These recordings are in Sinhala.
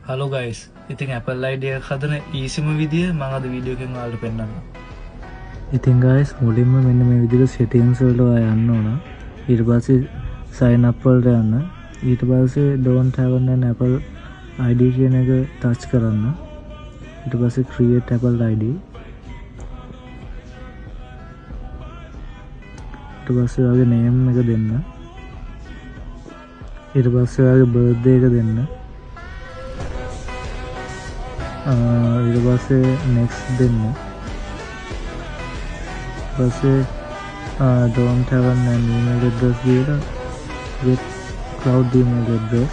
හලෝ ගයිස්, ඉතින් Apple ID එක හදන ඊසිම විදිය මම අද වීඩියෝ එකෙන් ඔයාලට පෙන්නන්නම්. ඉතින් guys මුලින්ම මෙන්න මේ විදිහට settings වලට ඔයා යන්න ඕන. ඊට පස්සේ sign up වලට යන්න. ඊට පස්සේ don't have an Apple ID කියන එක touch කරන්න. ඊට පස්සේ create Apple ID. ඊට පස්සේ ඔයාගේ name එක දෙන්න. ඊට පස්සේ ඔයාගේ birthday එක දෙන්න. ඊට පස්සේ next දෙන්න. පස්සේ don't have an email address දීලා get cloud email address.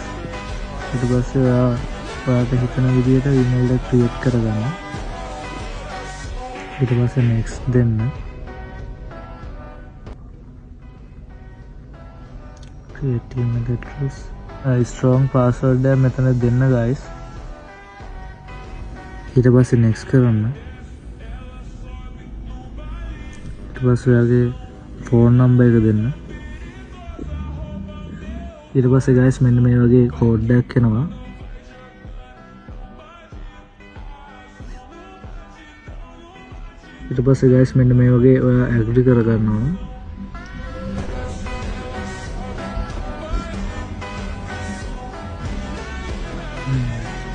ඊට පස්සේ ඔයාට හිතන විදිහට email එක create කරගන්න. ඊට පස්සේ next දෙන්න. create email address. strong password එක මෙතන දෙන්න guys. ඊට පස්සේ next කරන්න. ඊට පස්සේ ඔයාගේ phone number එක දෙන්න. ඊට පස්සේ guys මෙන්න මේ වගේ code එකක් එනවා. ඊට පස්සේ guys මෙන්න මේ වගේ ඔයා agree කරගන්න ඕන.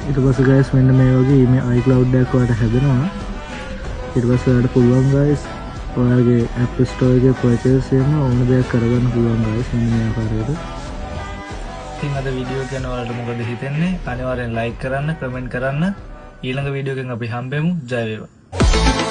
ඊට පස්සේ guys මෙන්න මේ වගේ email iCloud එකක් ඔයාලට හැදෙනවා. ඊට පස්සේ ඔයාලට පුළුවන් guys ඔයාගේ App Store එකේ purchase එකම ඕන දෙයක් කරගන්න පුළුවන් guys මෙන්න මේ ආකාරයට. ඉතින් අද වීඩියෝ එක ගැන ඔයාලට මොකද හිතෙන්නේ? අනිවාර්යෙන් like කරන්න, comment කරන්න. ඊළඟ වීඩියෝ එකෙන් අපි හම්බෙමු. ජය වේවා.